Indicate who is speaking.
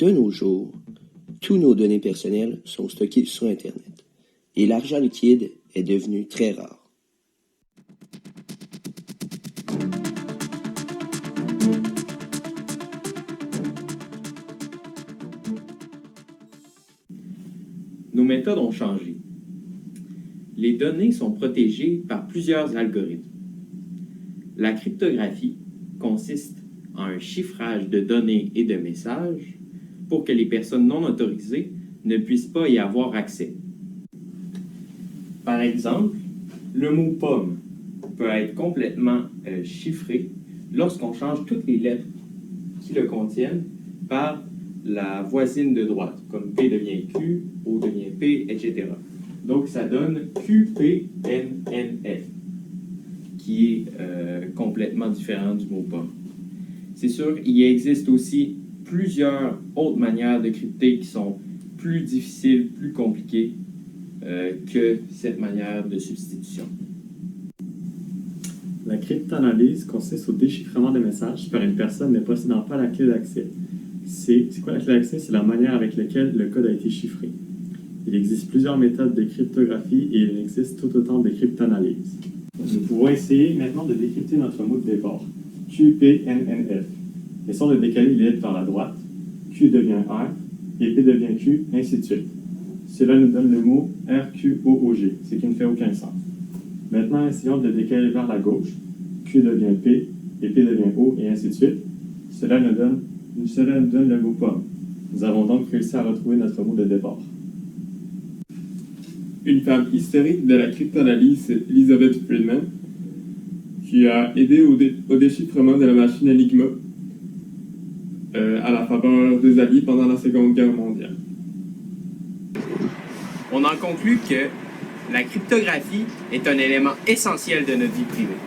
Speaker 1: De nos jours, tous nos données personnelles sont stockées sur Internet et l'argent liquide est devenu très rare.
Speaker 2: Nos méthodes ont changé. Les données sont protégées par plusieurs algorithmes. La cryptographie consiste en un chiffrage de données et de messages pour que les personnes non autorisées ne puissent pas y avoir accès. Par exemple, le mot pomme peut être complètement chiffré lorsqu'on change toutes les lettres qui le contiennent par la voisine de droite, comme P devient Q, O devient P, etc. Donc ça donne QPNNF, qui est complètement différent du mot pomme. C'est sûr, il existe aussi plusieurs autres manières de crypter qui sont plus difficiles, plus compliquées que cette manière de substitution.
Speaker 3: La cryptanalyse consiste au déchiffrement de messages par une personne ne possédant pas la clé d'accès. C'est quoi la clé d'accès? C'est la manière avec laquelle le code a été chiffré. Il existe plusieurs méthodes de cryptographie et il existe tout autant de cryptanalyse. Nous pouvons essayer maintenant de décrypter notre mot de départ, QPNNF. Essayons de décaler les lettres vers la droite. Q devient R et P devient Q, ainsi de suite. Cela nous donne le mot RQOOG, ce qui ne fait aucun sens. Maintenant, essayons de décaler vers la gauche. Q devient P et P devient O, et ainsi de suite. Cela nous donne le mot pomme. Nous avons donc réussi à retrouver notre mot de départ.
Speaker 4: Une femme historique de la cryptanalyse, c'est Elizabeth Friedman, qui a aidé au déchiffrement de la machine Enigma à la faveur des Alliés pendant la Seconde Guerre mondiale.
Speaker 2: On en conclut que la cryptographie est un élément essentiel de notre vie privée.